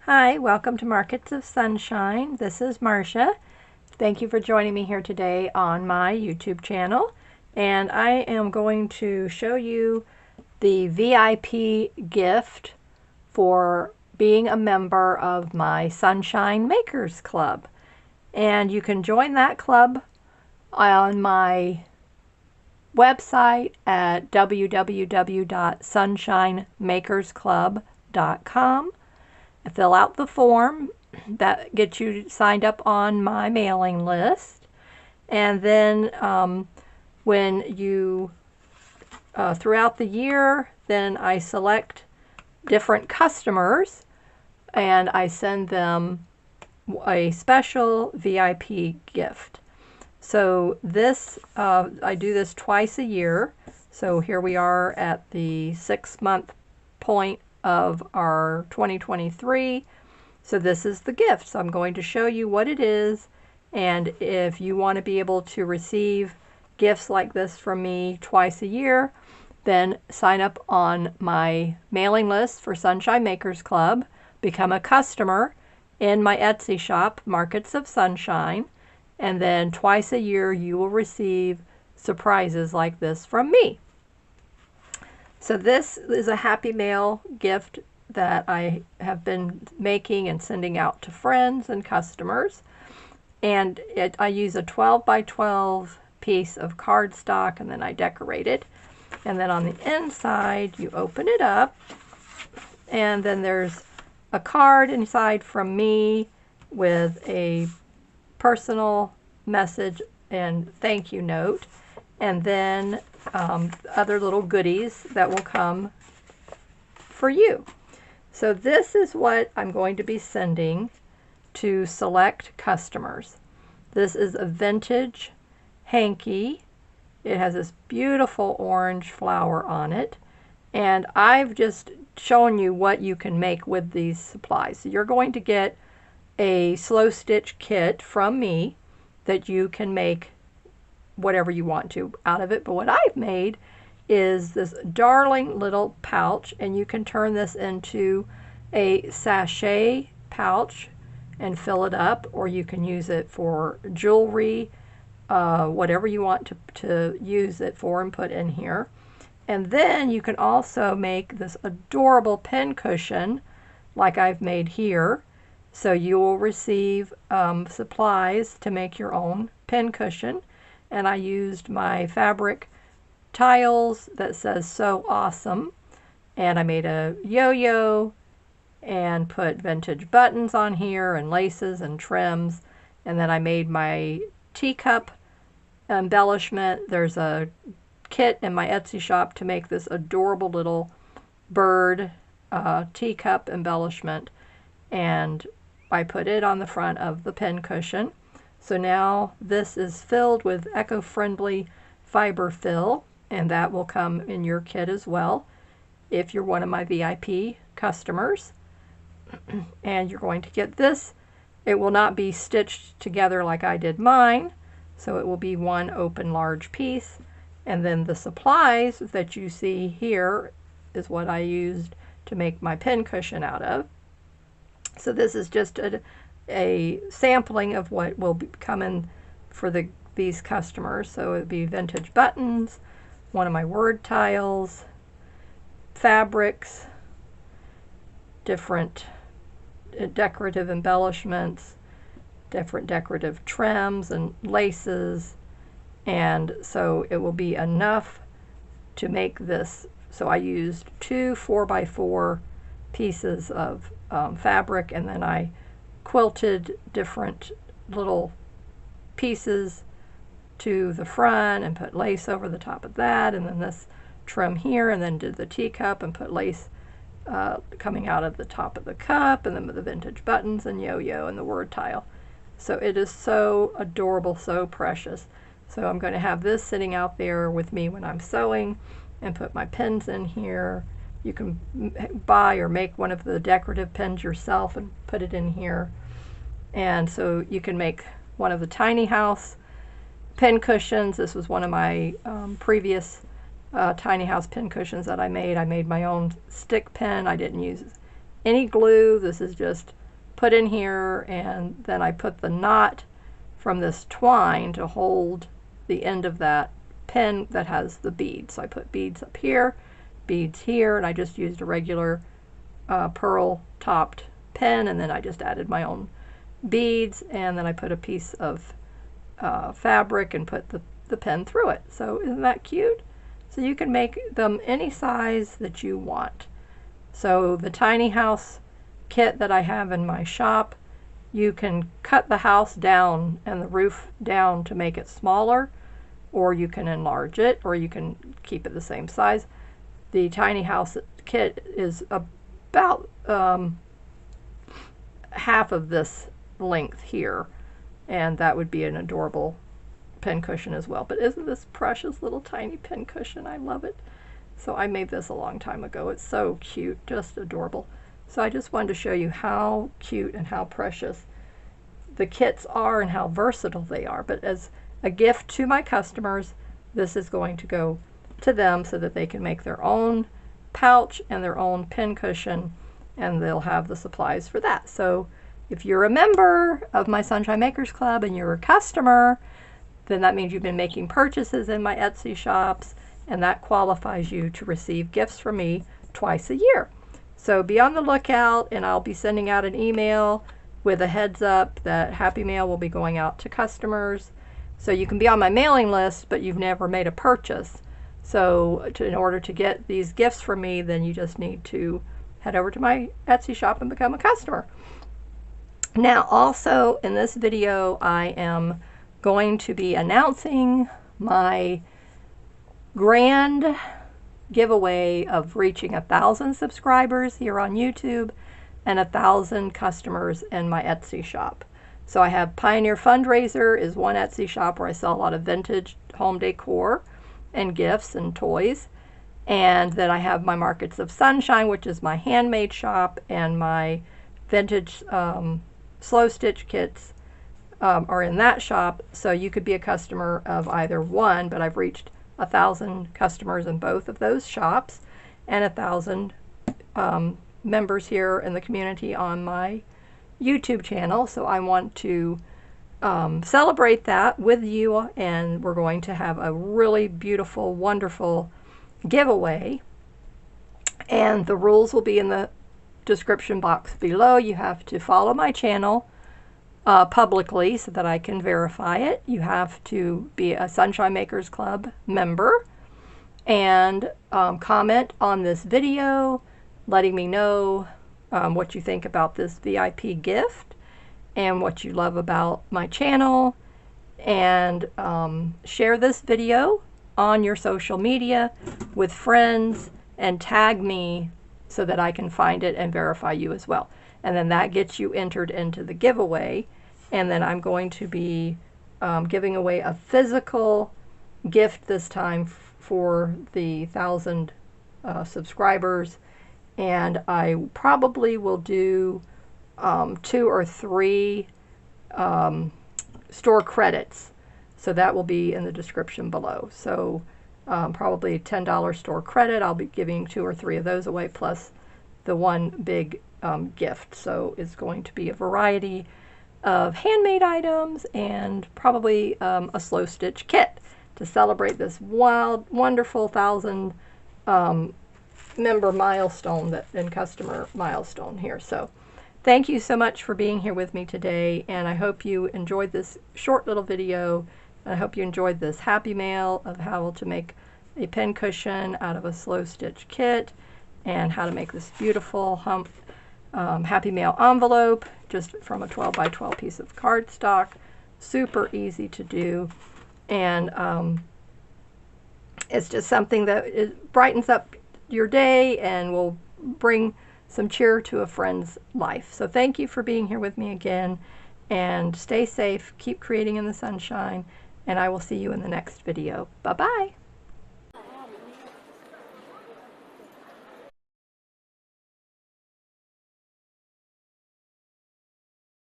Hi, welcome to Markets of Sunshine. This is Marcia. Thank you for joining me here today on my YouTube channel. And I am going to show you the VIP gift for being a member of my Sunshine Makers Club. And you can join that club on my website at www.sunshinemakersclub.com. Fill out the form that gets you signed up on my mailing list, and then when you throughout the year, then I select different customers and I send them a special VIP gift. So this I do this twice a year. So here we are at the 6-month point of our 2023. So this is the gift. So I'm going to show you what it is, and if you want to be able to receive gifts like this from me twice a year, then sign up on my mailing list for Sunshine Makers Club, become a customer in my Etsy shop, Markets of Sunshine, and then twice a year you will receive surprises like this from me. So this is a Happy Mail gift that I have been making and sending out to friends and customers. And I use a 12 by 12 piece of cardstock, and then I decorate it. And then on the inside, you open it up, and then there's a card inside from me with a personal message and thank you note, and then other little goodies that will come for you. So this is what I'm going to be sending to select customers. This is a vintage hanky. It has this beautiful orange flower on it, and I've just shown you what you can make with these supplies. So you're going to get a slow stitch kit from me that you can make whatever you want to out of it. But what I've made is this darling little pouch, and you can turn this into a sachet pouch and fill it up, or you can use it for jewelry, whatever you want to use it for, and put in here. And then you can also make this adorable pin cushion like I've made here. So you will receive supplies to make your own pin cushion. And I used my fabric tiles that says "So Awesome," and I made a yo-yo and put vintage buttons on here and laces and trims. And then I made my teacup embellishment. There's a kit in my Etsy shop to make this adorable little bird teacup embellishment, and I put it on the front of the pin cushion. So now this is filled with eco-friendly fiber fill, and that will come in your kit as well if you're one of my VIP customers. And you're going to get this. It will not be stitched together like I did mine, so it will be one open large piece. And then the supplies that you see here is what I used to make my pin cushion out of. So this is just a sampling of what will be coming for these customers. So it would be vintage buttons, one of my word tiles, fabrics, different decorative embellishments, different decorative trims and laces. And so it will be enough to make this. So I used 2 4x4 pieces of fabric, and then I quilted different little pieces to the front and put lace over the top of that, and then this trim here, and then did the teacup and put lace coming out of the top of the cup, and then the vintage buttons and yo-yo and the word tile. So it is so adorable, so precious. So I'm going to have this sitting out there with me when I'm sewing, and put my pins in here. You can buy or make one of the decorative pins yourself and put it in here. And so you can make one of the tiny house pin cushions. This was one of my previous tiny house pin cushions that I made. I made my own stick pin. I didn't use any glue. This is just put in here, and then I put the knot from this twine to hold the end of that pin that has the beads. So I put beads up here, beads here, and I just used a regular pearl topped pin, and then I just added my own beads, and then I put a piece of fabric and put the pin through it. So isn't that cute? So you can make them any size that you want. So the tiny house kit that I have in my shop, you can cut the house down and the roof down to make it smaller, or you can enlarge it, or you can keep it the same size. The tiny house kit is about half of this length here, and that would be an adorable pin cushion as well. But isn't this precious little tiny pin cushion? I love it. So I made this a long time ago. It's so cute, just adorable. So I just wanted to show you how cute and how precious the kits are and how versatile they are. But as a gift to my customers, this is going to go to them so that they can make their own pouch and their own pin cushion, and they'll have the supplies for that. So if you're a member of my Sunshine Makers Club and you're a customer, then that means you've been making purchases in my Etsy shops, and that qualifies you to receive gifts from me twice a year. So be on the lookout, and I'll be sending out an email with a heads up that Happy Mail will be going out to customers. So you can be on my mailing list, but you've never made a purchase. So in order to get these gifts from me, then you just need to head over to my Etsy shop and become a customer. Now, also in this video, I am going to be announcing my grand giveaway of reaching 1,000 subscribers here on YouTube and 1,000 customers in my Etsy shop. So I have Pioneer Fundraiser is one Etsy shop where I sell a lot of vintage home decor and gifts and toys. And then I have my Markets of Sunshine, which is my handmade shop, and my vintage slow stitch kits are in that shop. So you could be a customer of either one, but I've reached 1,000 customers in both of those shops and 1,000 members here in the community on my YouTube channel. So I want to celebrate that with you, and we're going to have a really beautiful, wonderful giveaway, and the rules will be in the description box below. You have to follow my channel publicly so that I can verify it. You have to be a Sunshine Makers Club member and comment on this video letting me know what you think about this VIP gift and what you love about my channel, and share this video on your social media with friends and tag me so that I can find it and verify you as well. And then that gets you entered into the giveaway. And then I'm going to be giving away a physical gift this time for the 1,000 subscribers. And I probably will do 2 or 3 store credits. So that will be in the description below. So probably a $10 store credit. I'll be giving 2 or 3 of those away, plus the one big gift. So it's going to be a variety of handmade items and probably a slow stitch kit to celebrate this wild, wonderful 1,000 member milestone and customer milestone here. So thank you so much for being here with me today, and I hope you enjoyed this short little video. I hope you enjoyed this Happy Mail of how to make a pin cushion out of a slow stitch kit, and how to make this beautiful Happy Mail envelope just from a 12 by 12 piece of cardstock. Super easy to do, and it's just something that brightens up your day and will bring some cheer to a friend's life. So thank you for being here with me again, and stay safe, keep creating in the sunshine, and I will see you in the next video. Bye-bye.